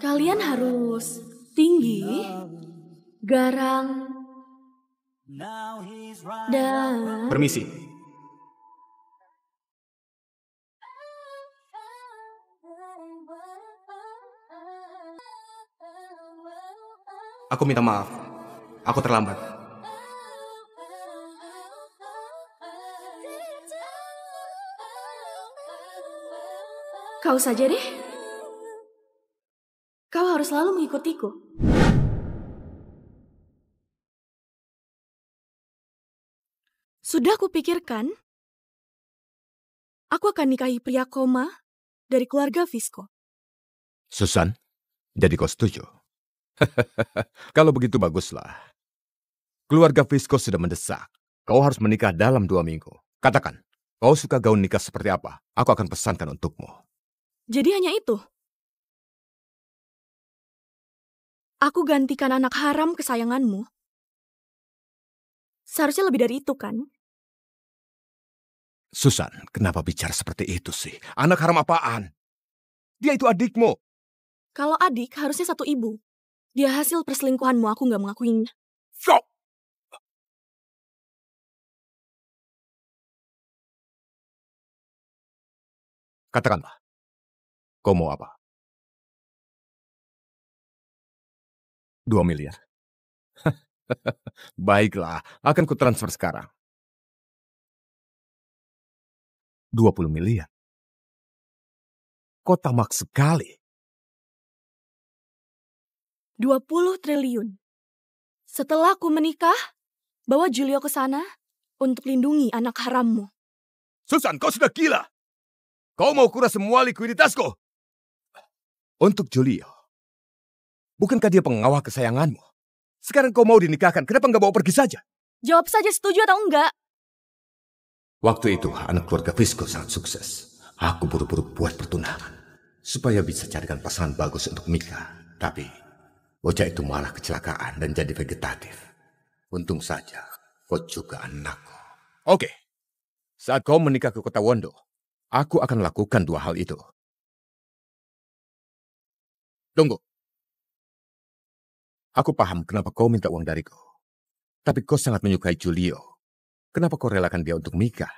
Kalian harus tinggi, garang, dan... Permisi. Aku minta maaf. Aku terlambat. Kau saja deh. Kau harus selalu mengikutiku. Sudah kupikirkan, aku akan nikahi pria koma dari keluarga Visco. Susan, jadi kau setuju? Kalau begitu baguslah. Keluarga Visco sudah mendesak. Kau harus menikah dalam 2 minggu. Katakan, kau suka gaun nikah seperti apa? Aku akan pesankan untukmu. Jadi hanya itu? Aku gantikan anak haram kesayanganmu. Seharusnya lebih dari itu, kan? Susan, kenapa bicara seperti itu sih? Anak haram apaan? Dia itu adikmu. Kalau adik, harusnya satu ibu. Dia hasil perselingkuhanmu, aku nggak mengakuinya. Stop! Katakanlah, kau mau apa? 2 miliar. Baiklah, akan kutransfer sekarang. 20 miliar. Kau tamak sekali. 20 triliun. Setelah aku menikah, bawa Julio ke sana untuk lindungi anak harammu. Susan, kau sudah gila. Kau mau kuras semua likuiditasku. Untuk Julio. Bukankah dia pengawal kesayanganmu? Sekarang kau mau dinikahkan, kenapa nggak bawa pergi saja? Jawab saja setuju atau enggak. Waktu itu, anak keluarga Visco sangat sukses. Aku buru-buru buat pertunangan. Supaya bisa carikan pasangan bagus untuk Mika. Tapi, bocah itu malah kecelakaan dan jadi vegetatif. Untung saja, kau juga anakku. Oke, saat kau menikah ke kota Wondo, aku akan lakukan 2 hal itu. Tunggu. Aku paham kenapa kau minta uang dariku. Tapi kau sangat menyukai Julio. Kenapa kau relakan dia untuk Mika?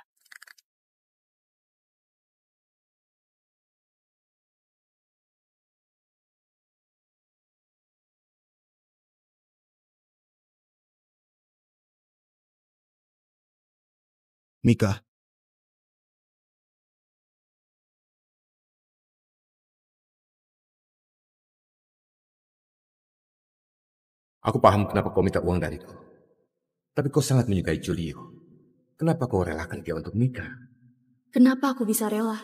Mika. Aku paham kenapa kau minta uang dariku. Tapi kau sangat menyukai Julio. Kenapa kau relakan dia untuk Mika? Kenapa aku bisa rela?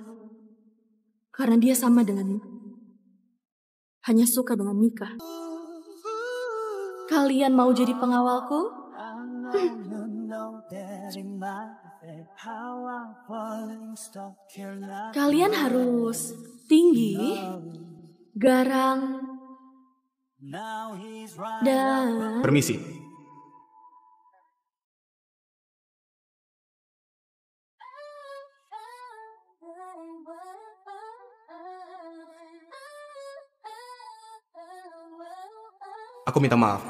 Karena dia sama denganmu. Hanya suka dengan Mika. Kalian mau jadi pengawalku? Kalian harus tinggi, garang, dan... Permisi. Aku minta maaf.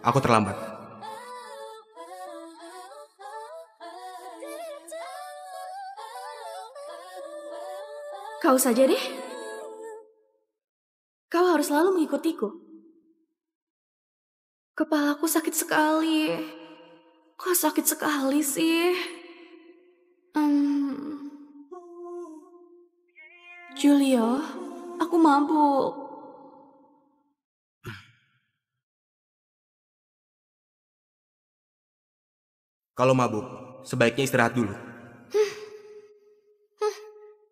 Aku terlambat. Kau saja deh. Kau harus selalu mengikutiku. Kepalaku sakit sekali. Kok sakit sekali sih? Julio, aku mabuk. Kalau mabuk, sebaiknya istirahat dulu.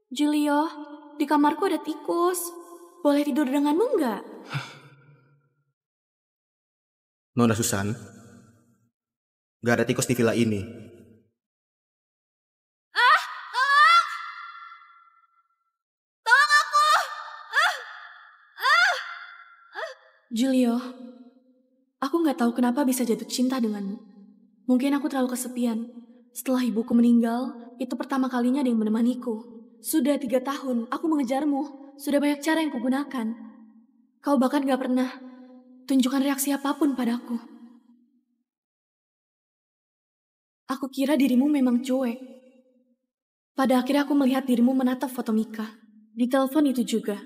Julio, di kamarku ada tikus. Boleh tidur denganmu nggak? Nona Susan, gak ada tikus di villa ini. Tolong aku! Julio, aku nggak tahu kenapa bisa jatuh cinta denganmu. Mungkin aku terlalu kesepian. Setelah ibuku meninggal, itu pertama kalinya ada yang menemaniku. Sudah 3 tahun aku mengejarmu. Sudah banyak cara yang kugunakan. Kau bahkan gak pernah tunjukkan reaksi apapun padaku. Aku kira dirimu memang cuek. Pada akhirnya aku melihat dirimu menatap foto Mika. Di telepon itu juga.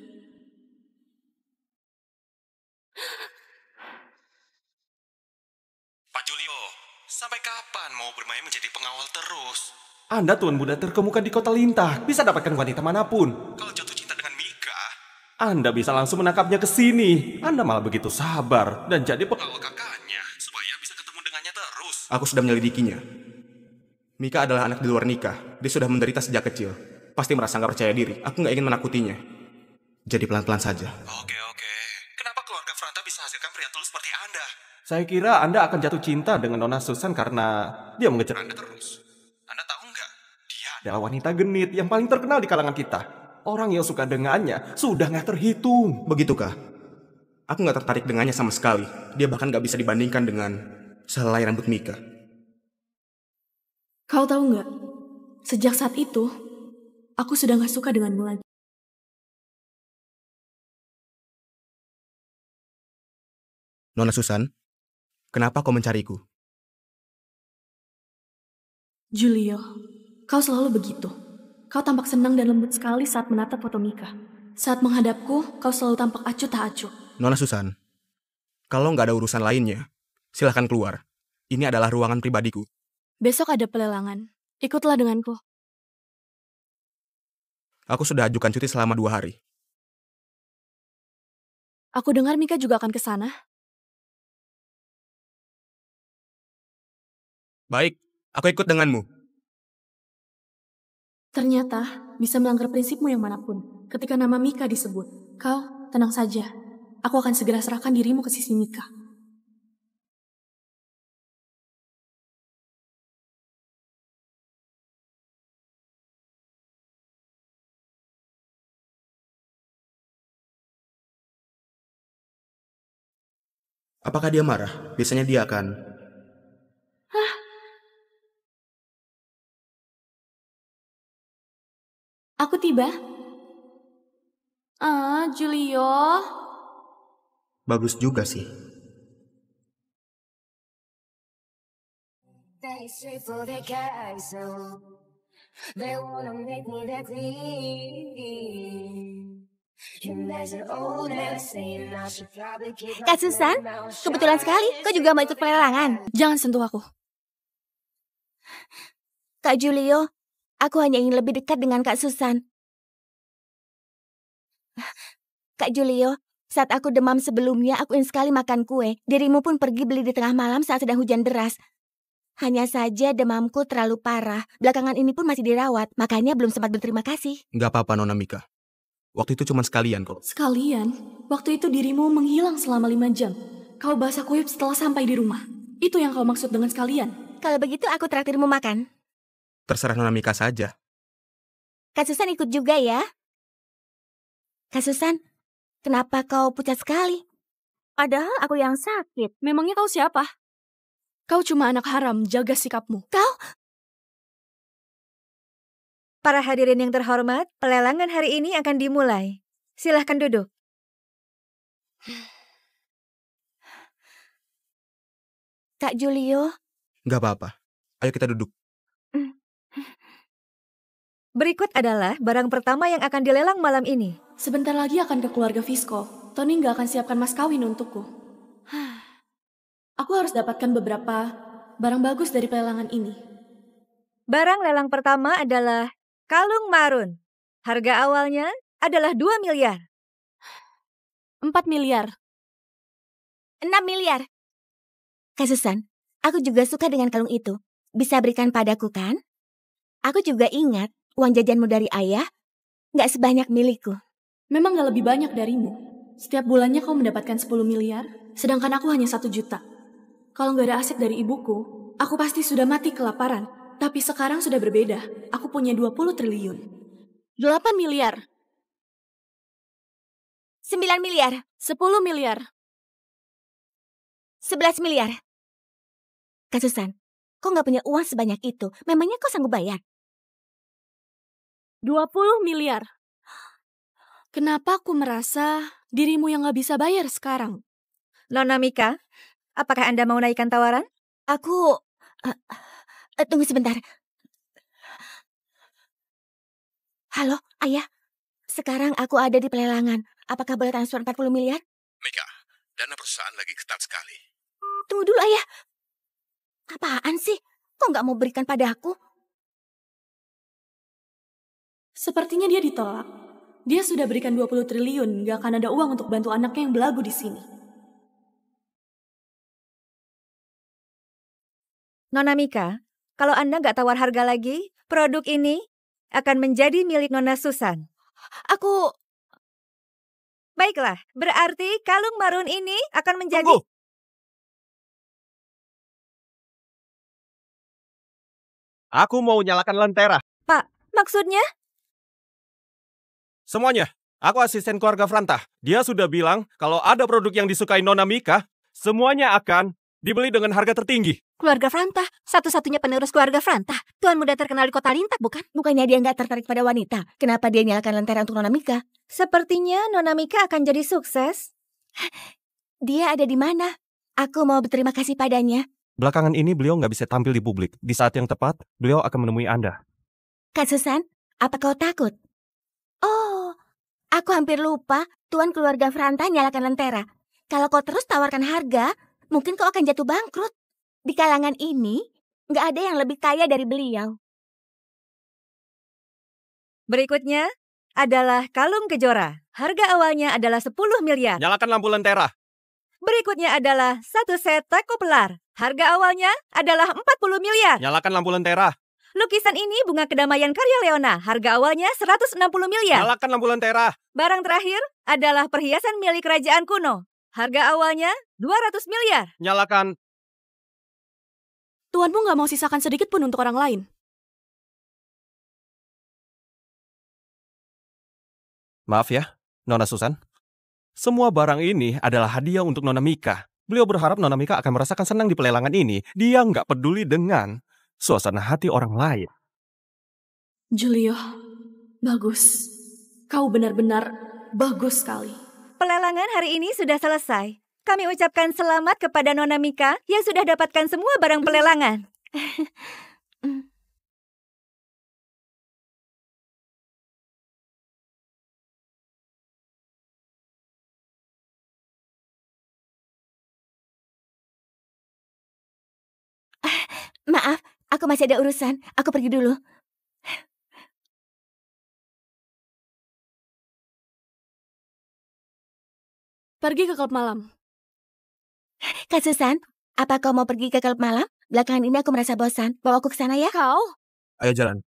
Pak Julio, sampai kapan mau bermain menjadi pengawal terus? Anda tuan muda terkemuka di kota Lintah, bisa dapatkan wanita manapun. Kalau jatuh cinta dengan Mika, Anda bisa langsung menangkapnya ke sini. Anda malah begitu sabar dan jadi pengawal kakaknya supaya bisa ketemu dengannya terus. Aku sudah menyelidikinya. Mika adalah anak di luar nikah. Dia sudah menderita sejak kecil. Pasti merasa gak percaya diri. Aku gak ingin menakutinya. Jadi pelan-pelan saja. Oke. Kenapa keluarga Franta bisa hasilkan pria tulus seperti Anda? Saya kira Anda akan jatuh cinta dengan Nona Susan karena dia mengejar Anda terus. Anda tahu nggak? Dia adalah wanita genit yang paling terkenal di kalangan kita. Orang yang suka dengannya sudah gak terhitung. Begitukah? Aku gak tertarik dengannya sama sekali. Dia bahkan gak bisa dibandingkan dengan sehelai rambut Mika. Kau tahu nggak? Sejak saat itu, aku sudah gak suka denganmu lagi. Nona Susan, kenapa kau mencariku? Julio, kau selalu begitu. Kau tampak senang dan lembut sekali saat menatap foto Mika. Saat menghadapku, kau selalu tampak acuh tak acuh. Nona Susan, kalau nggak ada urusan lainnya, silahkan keluar. Ini adalah ruangan pribadiku. Besok ada pelelangan. Ikutlah denganku. Aku sudah ajukan cuti selama 2 hari. Aku dengar Mika juga akan ke sana. Baik, aku ikut denganmu. Ternyata bisa melanggar prinsipmu yang manapun. Ketika nama Mika disebut, kau tenang saja. Aku akan segera serahkan dirimu ke sisi Mika. Apakah dia marah? Biasanya dia akan... Aku tiba. Julio. Bagus juga sih. Kak Susan, kebetulan sekali kau juga mau ikut pelelangan. Jangan sentuh aku. Kak Julio, aku hanya ingin lebih dekat dengan Kak Susan. Kak Julio, saat aku demam sebelumnya, aku ingin sekali makan kue. Dirimu pun pergi beli di tengah malam saat sedang hujan deras. Hanya saja demamku terlalu parah. Belakangan ini pun masih dirawat, makanya belum sempat berterima kasih. Nggak apa-apa, Nona Mika. Waktu itu cuma sekalian kok. Sekalian? Waktu itu dirimu menghilang selama 5 jam. Kau basah kuyup setelah sampai di rumah. Itu yang kau maksud dengan sekalian? Kalau begitu aku traktirmu makan. Terserah Nona Mika saja. Kak Susan ikut juga ya. Kak Susan, kenapa kau pucat sekali? Padahal aku yang sakit. Memangnya kau siapa? Kau cuma anak haram, jaga sikapmu. Kau? Para hadirin yang terhormat, pelelangan hari ini akan dimulai. Silahkan duduk. Kak Julio? Nggak apa-apa. Ayo kita duduk. Berikut adalah barang pertama yang akan dilelang malam ini. Sebentar lagi akan ke keluarga Visco. Tony nggak akan siapkan mas kawin untukku. Aku harus dapatkan beberapa barang bagus dari pelelangan ini. Barang lelang pertama adalah kalung marun. Harga awalnya adalah 2 miliar. 4 miliar. 6 miliar. Kak Susan, aku juga suka dengan kalung itu. Bisa berikan padaku kan? Aku juga ingat uang jajanmu dari ayah nggak sebanyak milikku. Memang nggak lebih banyak darimu. Setiap bulannya kau mendapatkan 10 miliar, sedangkan aku hanya 1 juta. Kalau nggak ada aset dari ibuku, aku pasti sudah mati kelaparan. Tapi sekarang sudah berbeda. Aku punya 20 triliun. 8 miliar. 9 miliar. 10 miliar. 11 miliar. Kak Susan, kau nggak punya uang sebanyak itu. Memangnya kau sanggup bayar? 20 miliar. Kenapa aku merasa dirimu yang gak bisa bayar sekarang? Nona Mika, apakah Anda mau naikkan tawaran? Aku... tunggu sebentar. Halo, Ayah. Sekarang aku ada di pelelangan. Apakah boleh transfer 40 miliar? Mika, dana perusahaan lagi ketat sekali. Tunggu dulu, Ayah. Apaan sih? Kok nggak mau berikan padaku? Sepertinya dia ditolak. Dia sudah berikan 20 triliun, gak akan ada uang untuk bantu anaknya yang belagu di sini. Nona Mika, kalau Anda nggak tawar harga lagi, produk ini akan menjadi milik Nona Susan. Aku... Baiklah, berarti kalung marun ini akan menjadi... Tunggu! Aku mau nyalakan lentera. Pak, maksudnya? Semuanya. Aku asisten keluarga Franta. Dia sudah bilang kalau ada produk yang disukai Nona Mika, semuanya akan dibeli dengan harga tertinggi. Keluarga Franta, satu-satunya penerus keluarga Franta. Tuan muda terkenal di kota Lintak, bukan? Bukannya dia nggak tertarik pada wanita? Kenapa dia nyalakan lentera untuk Nona Mika? Sepertinya Nona Mika akan jadi sukses. Dia ada di mana? Aku mau berterima kasih padanya. Belakangan ini beliau nggak bisa tampil di publik. Di saat yang tepat, beliau akan menemui Anda. Kak Susan, apa kau takut? Oh, aku hampir lupa. Tuan keluarga Franta nyalakan lentera. Kalau kau terus tawarkan harga, mungkin kau akan jatuh bangkrut. Di kalangan ini, nggak ada yang lebih kaya dari beliau. Berikutnya adalah kalung kejora. Harga awalnya adalah 10 miliar. Nyalakan lampu lentera. Berikutnya adalah satu set teko pelar. Harga awalnya adalah 40 miliar. Nyalakan lampu lentera. Lukisan ini bunga kedamaian karya Leona. Harga awalnya 160 miliar. Nyalakan lampu lentera. Barang terakhir adalah perhiasan milik kerajaan kuno. Harga awalnya 200 miliar. Nyalakan. Tuanmu gak mau sisakan sedikit pun untuk orang lain. Maaf ya, Nona Susan. Semua barang ini adalah hadiah untuk Nona Mika. Beliau berharap Nona Mika akan merasakan senang di pelelangan ini. Dia nggak peduli dengan suasana hati orang lain. Julio, bagus. Kau benar-benar bagus sekali. Pelelangan hari ini sudah selesai. Kami ucapkan selamat kepada Nona Mika yang sudah dapatkan semua barang pelelangan. Maaf, aku masih ada urusan. Aku pergi dulu. Pergi ke klub malam. Kak Susan, apa kau mau pergi ke klub malam? Belakangan ini aku merasa bosan. Bawa aku ke sana ya. Kau? Ayo jalan.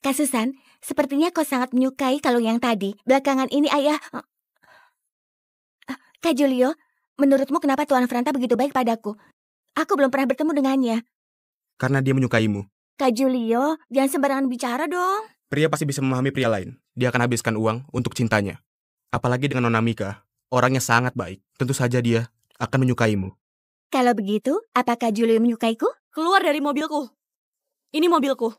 Kak Susan, sepertinya kau sangat menyukai kalung yang tadi. Belakangan ini ayah... Kak Julio, menurutmu kenapa Tuan Franta begitu baik padaku? Aku belum pernah bertemu dengannya. Karena dia menyukaimu. Kak Julio, jangan sembarangan bicara dong. Pria pasti bisa memahami pria lain. Dia akan habiskan uang untuk cintanya. Apalagi dengan Nona Mika. Orangnya sangat baik. Tentu saja dia akan menyukaimu. Kalau begitu, apakah Julio menyukaiku? Keluar dari mobilku. Ini mobilku.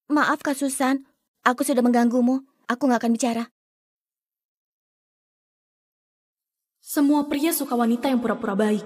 Maaf Kak Susan, aku sudah mengganggumu. Aku gak akan bicara. Semua pria suka wanita yang pura-pura baik.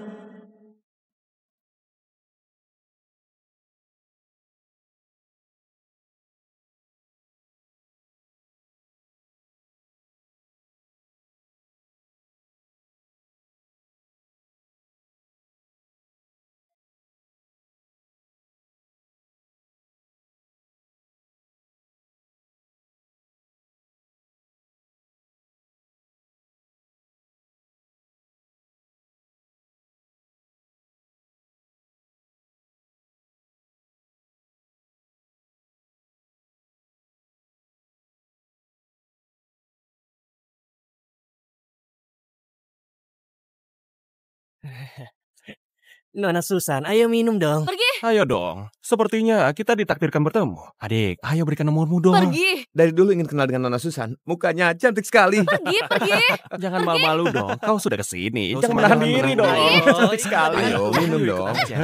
Nona Susan, ayo minum dong. Pergi, Ayo dong. Sepertinya kita ditakdirkan bertemu. Adik, ayo berikan nomormu dong. pergi, Dari dulu ingin kenal dengan Nona Susan. Mukanya cantik sekali. pergi. Jangan malu-malu dong. Kau sudah kesini. Nggak Jangan usah menahan malu-malu. diri dong. Ayo, Cantik sekali. ayo, minum dong. Ayo.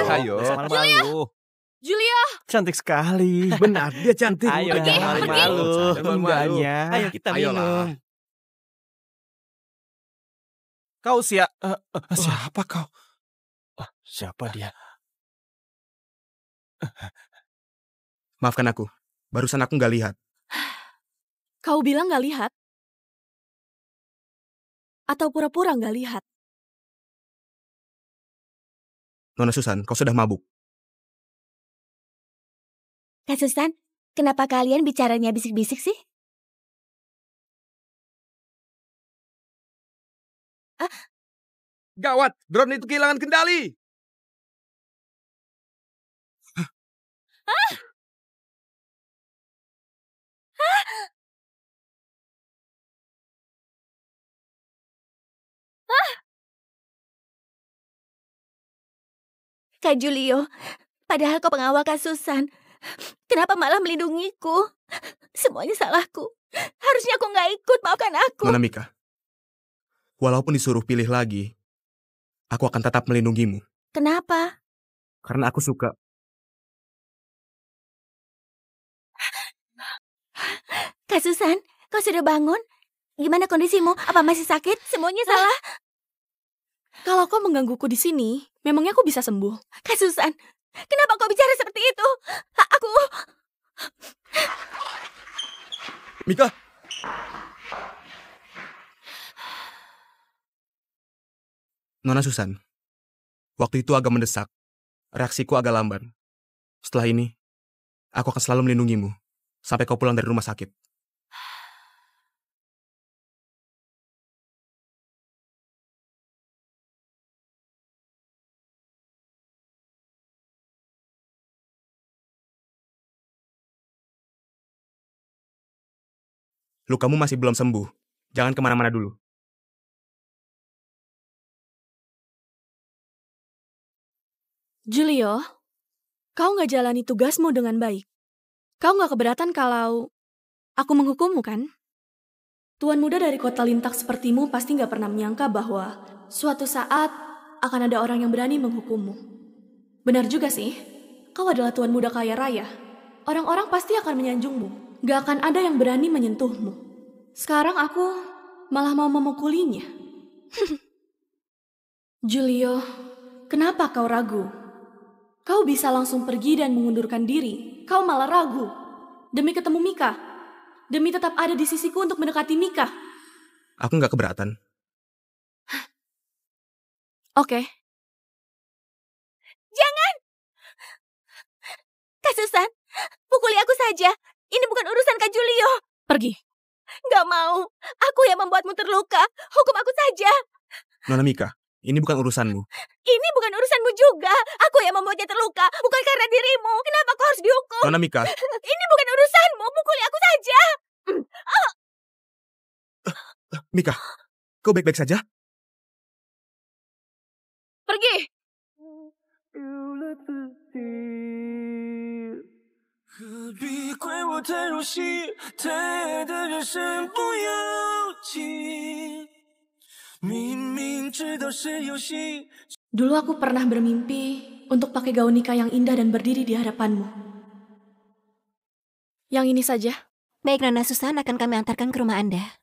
Ayo. Jangan malu-malu. Julia, Cantik sekali. Benar, dia cantik. Ayo, Mukanya. jangan malu-malu. Jangan malu. Enggaknya. Ayo kita Ayolah. minum. Kau siapa kau? Siapa dia? Maafkan aku. Barusan aku nggak lihat. kau bilang nggak lihat? Atau pura-pura nggak lihat? Nona Susan, kau sudah mabuk. Kak Susan, kenapa kalian bicaranya bisik-bisik sih? Gawat, drone itu kehilangan kendali. Kak Julio, padahal kau pengawal Kak Susan. Kenapa malah melindungiku? Semuanya salahku. Harusnya aku nggak ikut, maafkan aku. Nona Mika, walaupun disuruh pilih lagi, aku akan tetap melindungimu. Kenapa? Karena aku suka. Kak Susan, kau sudah bangun? Gimana kondisimu? Apa masih sakit? Semuanya salah. Kalau kau menggangguku di sini, memangnya aku bisa sembuh? Kak Susan, kenapa kau bicara seperti itu? Aku... Mika! Nona Susan, waktu itu agak mendesak. Reaksiku agak lamban. Setelah ini, aku akan selalu melindungimu sampai kau pulang dari rumah sakit. Lukamu masih belum sembuh. Jangan kemana-mana dulu. Julio, kau nggak jalani tugasmu dengan baik. Kau nggak keberatan kalau aku menghukummu, kan? Tuan muda dari kota lintak sepertimu pasti nggak pernah menyangka bahwa suatu saat akan ada orang yang berani menghukummu. Benar juga sih, kau adalah tuan muda kaya raya. Orang-orang pasti akan menyanjungmu. Nggak akan ada yang berani menyentuhmu. Sekarang aku malah mau memukulinya. Julio, kenapa kau ragu? Kau bisa langsung pergi dan mengundurkan diri. Kau malah ragu. Demi ketemu Mika. Demi tetap ada di sisiku untuk mendekati Mika. Aku nggak keberatan. Oke. Jangan! Kak Susan, pukuli aku saja. Ini bukan urusan Kak Julio. Pergi. Gak mau. Aku yang membuatmu terluka. Hukum aku saja. Nona Mika, ini bukan urusanmu. Ini bukan urusanmu juga. Aku yang membuatnya terluka. Bukan karena dirimu. Kenapa kau harus dihukum? Nona Mika, Ini bukan urusanmu. Pukuli aku saja. Mika, kau baik-baik saja? Pergi. Dulu aku pernah bermimpi untuk pakai gaun nikah yang indah dan berdiri di hadapanmu. Yang ini saja. Baik, Nona Susan, akan kami antarkan ke rumah Anda.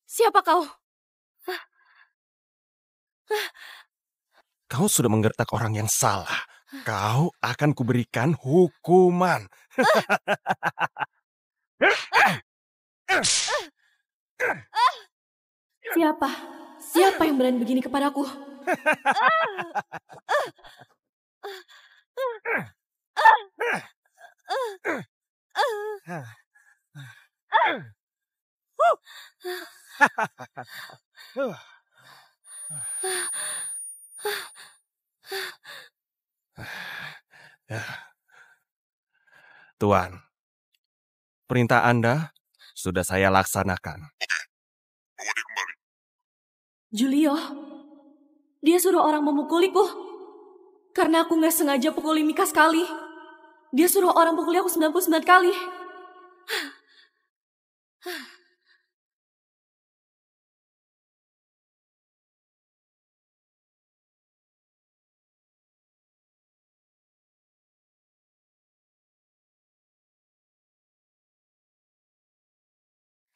Siapa kau? Kau sudah menggertak orang yang salah. Kau akan kuberikan hukuman. Siapa? Siapa yang berani begini kepadaku? Tuan, perintah Anda sudah saya laksanakan. Julio, dia suruh orang memukuliku. Karena aku gak sengaja pukuli Mika sekali. Dia suruh orang pukuli aku 99 kali.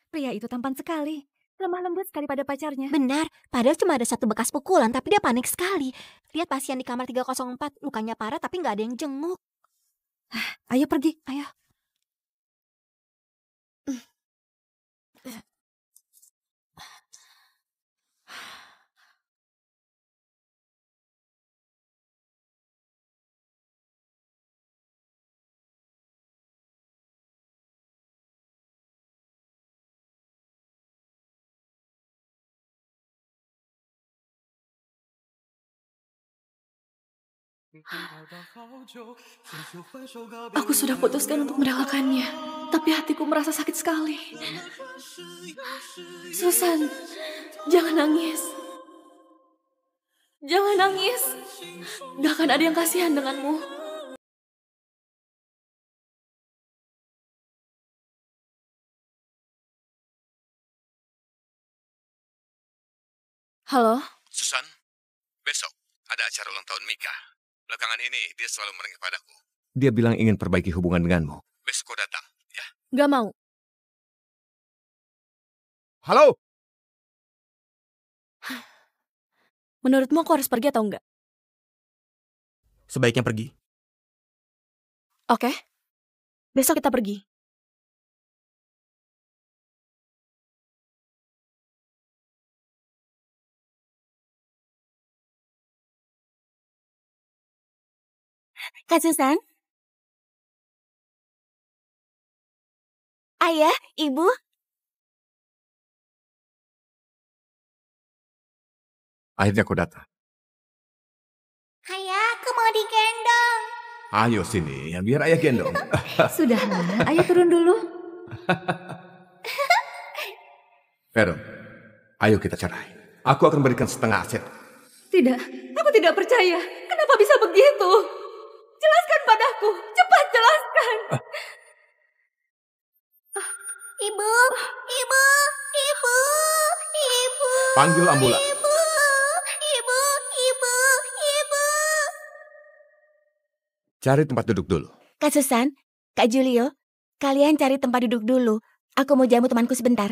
Pria itu tampan sekali. Lemah lembut sekali pada pacarnya. Benar, padahal cuma ada satu bekas pukulan, tapi dia panik sekali. Lihat pasien di kamar 304, lukanya parah tapi nggak ada yang jenguk. Ayo pergi, ayo. Aku sudah putuskan untuk merelakannya, tapi hatiku merasa sakit sekali. Susan, jangan nangis. Jangan nangis. Gak akan ada yang kasihan denganmu. Halo? Susan, besok ada acara ulang tahun Mika. Belakangan ini dia selalu merengek padaku. Dia bilang ingin perbaiki hubungan denganmu. Besok kau datang, ya? Gak mau. Halo? Menurutmu aku harus pergi atau enggak? Sebaiknya pergi. Oke. Besok kita pergi. Kak Susan? Ayah, Ibu? Akhirnya kau datang. Ayah, aku mau digendong. Ayo sini, ya biar ayah gendong. Sudahlah, ayo turun dulu. Vero, ayo kita cerai. Aku akan berikan setengah aset. Tidak, aku tidak percaya. Kenapa bisa begitu? Jelaskan padaku, cepat jelaskan. Ibu, Ibu, Ibu, Ibu. Panggil ambulans. Ibu, Ibu, Ibu, Ibu. Cari tempat duduk dulu. Kak Susan, Kak Julio, kalian cari tempat duduk dulu. Aku mau jamu temanku sebentar.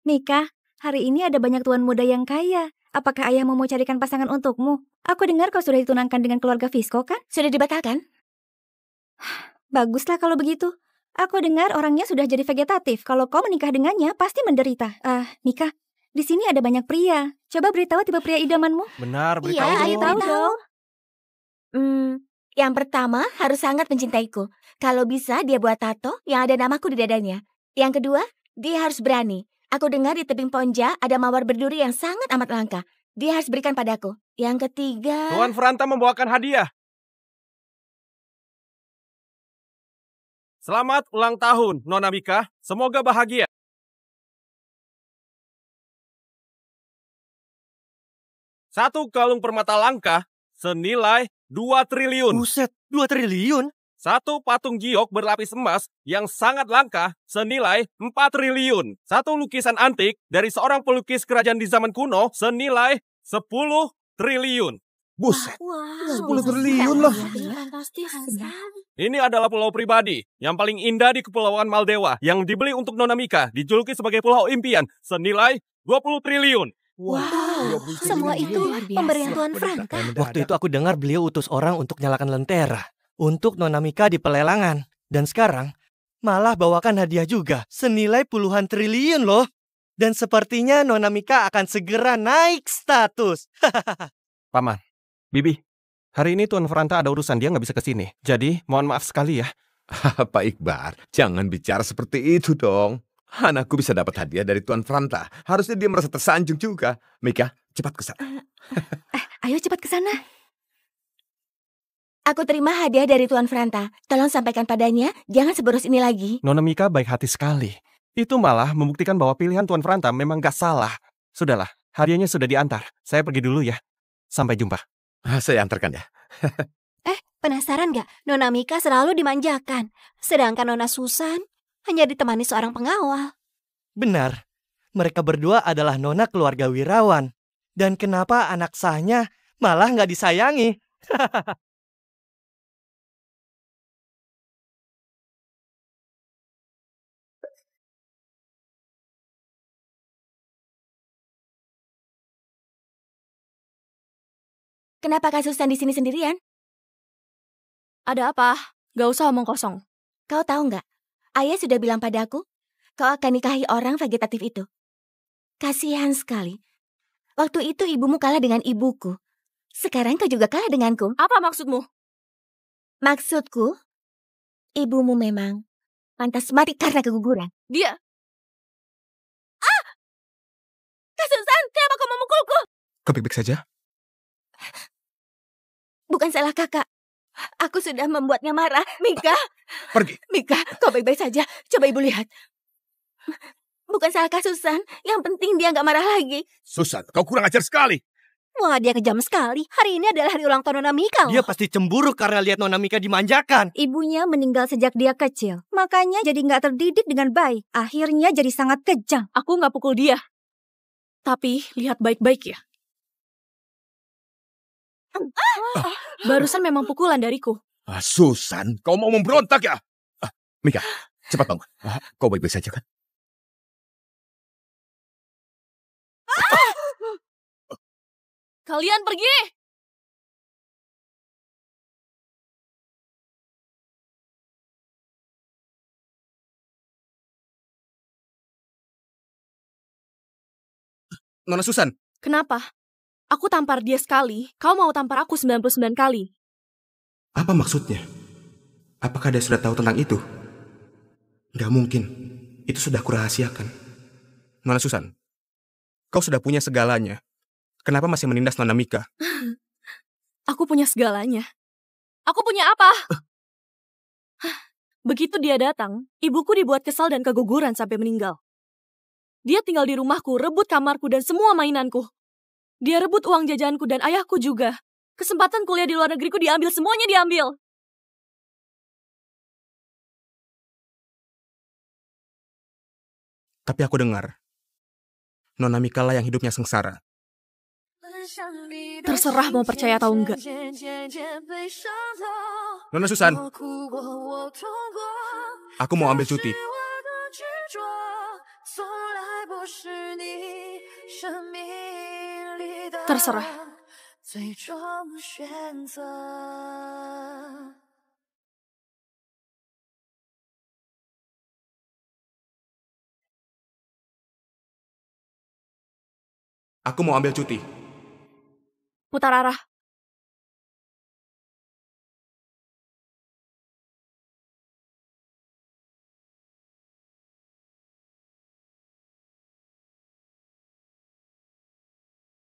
Mika, hari ini ada banyak tuan muda yang kaya. Apakah ayahmu mau carikan pasangan untukmu? Aku dengar kau sudah ditunangkan dengan keluarga Visco, kan? Sudah dibatalkan? Baguslah kalau begitu. Aku dengar orangnya sudah jadi vegetatif. Kalau kau menikah dengannya, pasti menderita. Mika, di sini ada banyak pria. Coba beritahu tipe pria idamanmu. Benar, beritahu Iya, ayo dong. beritahu. Yang pertama harus sangat mencintaiku. Kalau bisa dia buat tato yang ada namaku di dadanya. Yang kedua, dia harus berani. Aku dengar di tebing Ponja ada mawar berduri yang sangat amat langka. Dia harus berikan padaku. Yang ketiga... Tuan Franta membawakan hadiah. Selamat ulang tahun, Nona Mika. Semoga bahagia. Satu kalung permata langka senilai 2 triliun. Buset, 2 triliun? Satu patung giok berlapis emas yang sangat langka senilai 4 triliun. Satu lukisan antik dari seorang pelukis kerajaan di zaman kuno senilai 10 triliun. Buset, Wow, 10 triliun loh. Fantastis. Ini adalah pulau pribadi yang paling indah di Kepulauan Maldewa yang dibeli untuk Nona Mika, dijuluki sebagai Pulau Impian senilai 20 triliun. Wow, semua itu pemberian Tuan Franta. Waktu itu aku dengar beliau utus orang untuk nyalakan lentera untuk Nona Mika di pelelangan. Dan sekarang, malah bawakan hadiah juga, senilai puluhan triliun loh. Dan sepertinya Nona Mika akan segera naik status. Paman, Bibi, hari ini Tuan Franta ada urusan, dia nggak bisa ke sini. Jadi, mohon maaf sekali ya. Pak Iqbar, jangan bicara seperti itu dong. Anakku bisa dapat hadiah dari Tuan Franta. Harusnya dia merasa tersanjung juga. Mika, cepat ke sana. Ayo cepat ke sana. Aku terima hadiah dari Tuan Franta. Tolong sampaikan padanya, jangan seboros ini lagi. Nona Mika baik hati sekali. Itu malah membuktikan bahwa pilihan Tuan Franta memang gak salah. Sudahlah, hadiahnya sudah diantar. Saya pergi dulu ya. Sampai jumpa. Saya antarkan ya. Penasaran gak? Nona Mika selalu dimanjakan. Sedangkan Nona Susan hanya ditemani seorang pengawal. Benar, mereka berdua adalah nona keluarga wirawan. Dan kenapa anak sahnya malah nggak disayangi? Kenapa Kak Susan di sini sendirian? Ada apa? Gak usah omong kosong. Kau tahu nggak? Ayah sudah bilang padaku, kau akan nikahi orang vegetatif itu. Kasihan sekali. Waktu itu ibumu kalah dengan ibuku. Sekarang kau juga kalah denganku. Apa maksudmu? Maksudku, ibumu memang pantas mati karena keguguran. Dia... Kak Susan, kenapa kau memukulku? Kau baik-baik saja? Bukan salah kakak. Aku sudah membuatnya marah. Mika. Pergi. Mika, kau baik-baik saja. Coba ibu lihat. Bukan salah Kak Susan. Yang penting dia nggak marah lagi. Susan, kau kurang ajar sekali. Wah, dia kejam sekali. Hari ini adalah hari ulang tahun Nona Mika loh. Dia pasti cemburu karena lihat Nona Mika dimanjakan. Ibunya meninggal sejak dia kecil. Makanya jadi nggak terdidik dengan baik. Akhirnya jadi sangat kejam. Aku nggak pukul dia. Tapi lihat baik-baik ya. Barusan memang pukulan dariku. Susan, kau mau memberontak ya? Mika, cepat bangun. Kau baik-baik saja kan? Kalian pergi! Nona Susan. Kenapa? Aku tampar dia sekali, kau mau tampar aku 99 kali. Apa maksudnya? Apakah dia sudah tahu tentang itu? Gak mungkin. Itu sudah kurahasiakan. Nona Susan, kau sudah punya segalanya. Kenapa masih menindas Nona Mika? Aku punya segalanya. Aku punya apa? Begitu dia datang, ibuku dibuat kesal dan keguguran sampai meninggal. Dia tinggal di rumahku, rebut kamarku dan semua mainanku. Dia rebut uang jajanku dan ayahku juga. Kesempatan kuliah di luar negeriku diambil, semuanya diambil. Tapi aku dengar, Nona Mika lah yang hidupnya sengsara. Terserah mau percaya atau enggak. Nona Susan, aku mau ambil cuti. Terserah. Aku mau ambil cuti. Putar arah.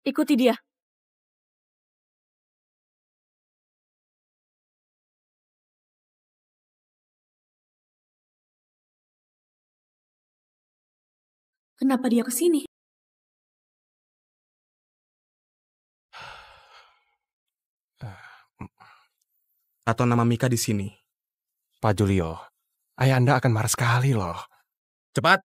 Ikuti dia. Kenapa dia ke sini? Atau nama Mika di sini. Pak Julio, ayah Anda akan marah sekali loh. Cepat.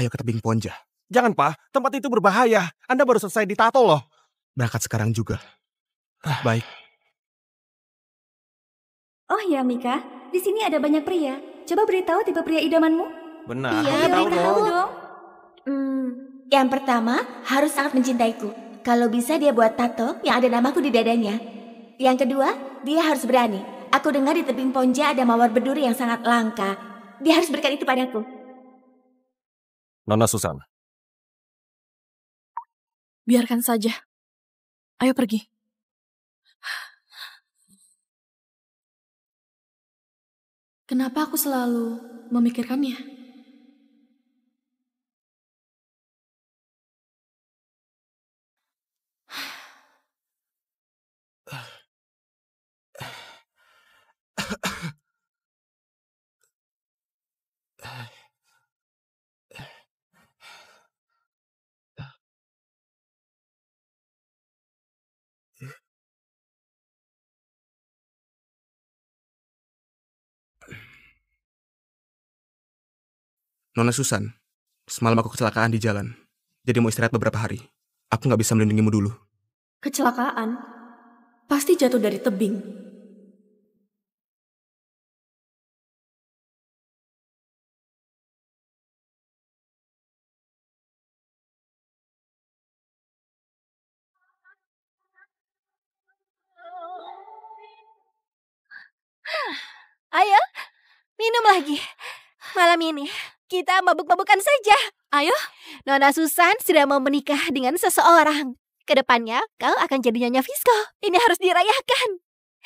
Ayo ke tebing Ponja. Jangan, Pak. Tempat itu berbahaya. Anda baru selesai ditato loh. Berangkat sekarang juga. Baik. Oh ya, Mika. Di sini ada banyak pria. Coba beritahu tipe pria idamanmu. Benar. Iya, Aku tahu beritahu dong. dong. Yang pertama, harus sangat mencintaiku. Kalau bisa dia buat tato yang ada namaku di dadanya. Yang kedua, dia harus berani. Aku dengar di tebing Ponja ada mawar berduri yang sangat langka. Dia harus berikan itu padaku. Nona Susan. Biarkan saja. Ayo pergi. Kenapa aku selalu memikirkannya? Nona Susan, semalam aku kecelakaan di jalan. Jadi mau istirahat beberapa hari. Aku nggak bisa melindungimu dulu. Kecelakaan? Pasti jatuh dari tebing. Ayo, minum lagi. Malam ini kita mabuk-mabukan saja. Ayo, Nona Susan sudah mau menikah dengan seseorang. Kedepannya kau akan jadi Nyonya Visco. Ini harus dirayakan.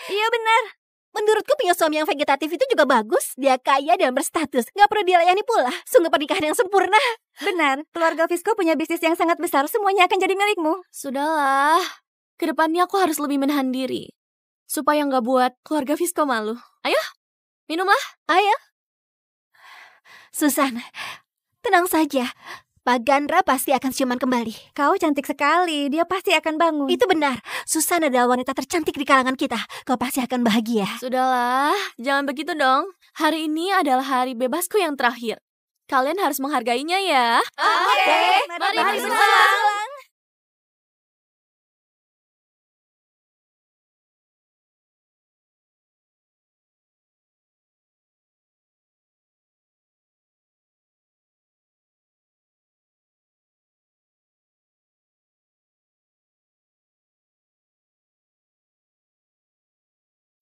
Iya benar. Menurutku punya suami yang vegetatif itu juga bagus. Dia kaya dan berstatus. Gak perlu dilayani pula. Sungguh pernikahan yang sempurna. Benar, keluarga Visco punya bisnis yang sangat besar. Semuanya akan jadi milikmu. Sudahlah. Kedepannya aku harus lebih menahan diri. Supaya nggak buat keluarga Visco malu. Ayo, minumlah. Ayo. Susan, tenang saja. Pak Gandra pasti akan siuman kembali. Kau cantik sekali, dia pasti akan bangun. Itu benar. Susan adalah wanita tercantik di kalangan kita. Kau pasti akan bahagia. Sudahlah, jangan begitu dong. Hari ini adalah hari bebasku yang terakhir. Kalian harus menghargainya ya. Oke, mari mari berpulang.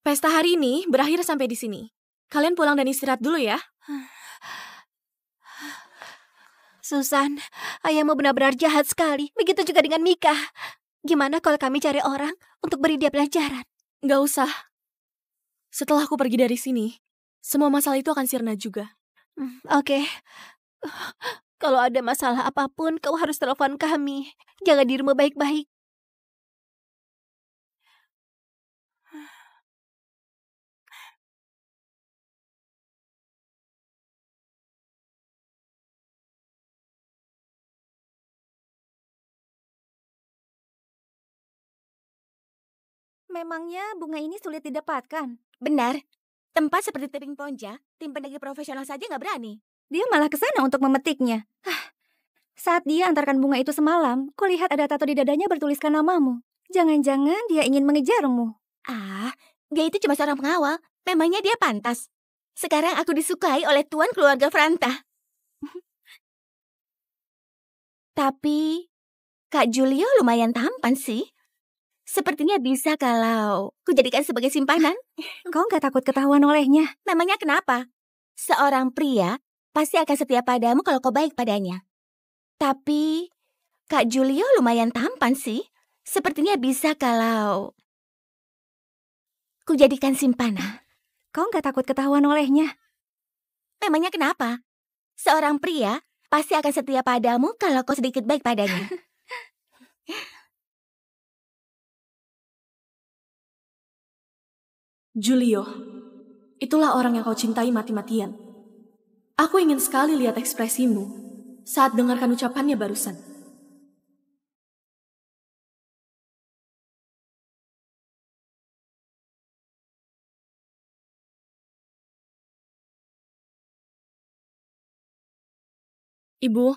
Pesta hari ini berakhir sampai di sini. Kalian pulang dan istirahat dulu ya. Susan, ayahmu benar-benar jahat sekali. Begitu juga dengan Mika. Gimana kalau kami cari orang untuk beri dia pelajaran? Nggak usah. Setelah aku pergi dari sini, semua masalah itu akan sirna juga. Oke. Kalau ada masalah apapun, kau harus telepon kami. Jaga dirimu baik-baik. Memangnya bunga ini sulit didapatkan? Benar. Tempat seperti tebing Ponja, tim pendaki profesional saja nggak berani. Dia malah ke sana untuk memetiknya. Saat dia antarkan bunga itu semalam, kulihat ada tato di dadanya bertuliskan namamu. Jangan-jangan dia ingin mengejarmu. Dia itu cuma seorang pengawal. Memangnya dia pantas. Sekarang aku disukai oleh tuan keluarga Franta. Tapi Kak Julio lumayan tampan sih. Sepertinya bisa kalau kujadikan sebagai simpanan. Kau nggak takut ketahuan olehnya? Memangnya kenapa? Seorang pria pasti akan setia padamu kalau kau baik padanya. Tapi Kak Julio lumayan tampan sih. Sepertinya bisa kalau kujadikan simpanan. Kau nggak takut ketahuan olehnya? Memangnya kenapa? Seorang pria pasti akan setia padamu kalau kau sedikit baik padanya. Julio, itulah orang yang kau cintai mati-matian. Aku ingin sekali lihat ekspresimu saat dengarkan ucapannya barusan. Ibu,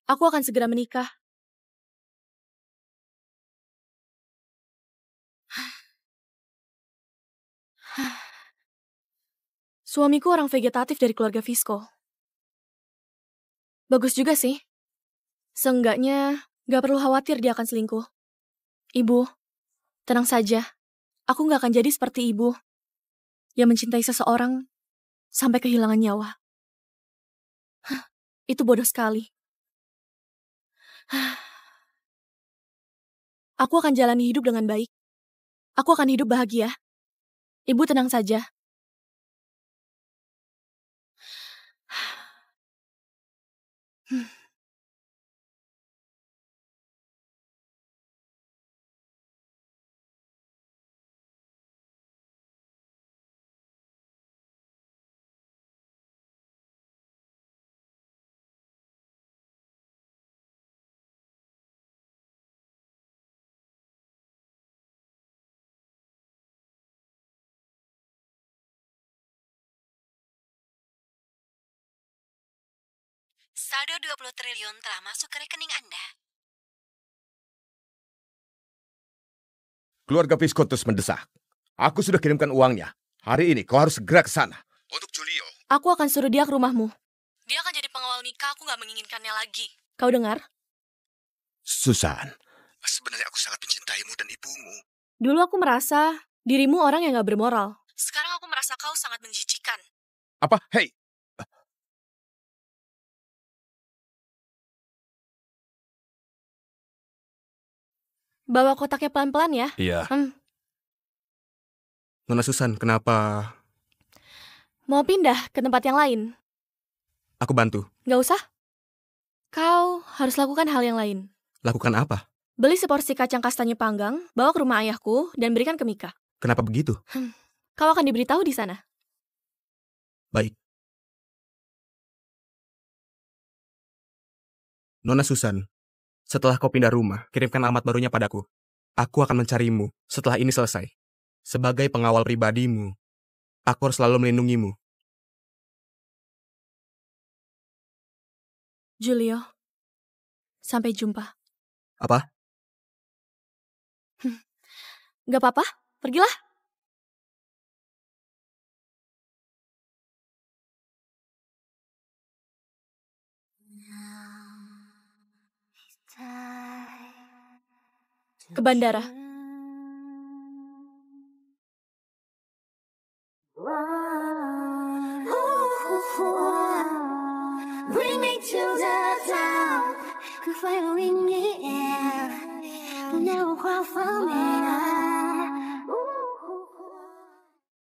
aku akan segera menikah. Suamiku orang vegetatif dari keluarga Visco. Bagus juga sih. Seenggaknya gak perlu khawatir dia akan selingkuh. Ibu, tenang saja. Aku gak akan jadi seperti ibu yang mencintai seseorang sampai kehilangan nyawa. Itu bodoh sekali. Aku akan jalani hidup dengan baik. Aku akan hidup bahagia. Ibu tenang saja. Saldo 20 triliun telah masuk ke rekening Anda. Keluarga Visco terus mendesak. Aku sudah kirimkan uangnya. Hari ini kau harus segera ke sana. Untuk Julio. Aku akan suruh dia ke rumahmu. Dia akan jadi pengawal Mika, aku gak menginginkannya lagi. Kau dengar? Susan. Sebenarnya aku sangat mencintaimu dan ibumu. Dulu aku merasa dirimu orang yang gak bermoral. Sekarang aku merasa kau sangat menjijikan. Apa? Hei! Bawa kotaknya pelan-pelan ya. Iya. Nona Susan, kenapa? Mau pindah ke tempat yang lain? Aku bantu. Gak usah. Kau harus lakukan hal yang lain. Lakukan apa? Beli seporsi kacang kastanye panggang, bawa ke rumah ayahku, dan berikan ke Mika. Kenapa begitu? Kau akan diberitahu di sana. Baik. Nona Susan, setelah kau pindah rumah, kirimkan alamat barunya padaku. Aku akan mencarimu setelah ini selesai. Sebagai pengawal pribadimu, aku harus selalu melindungimu. Julio, sampai jumpa. Apa? Gak apa-apa, pergilah. Ke bandara. Bring me to the top， 可飞入云里，不让我画风美啊。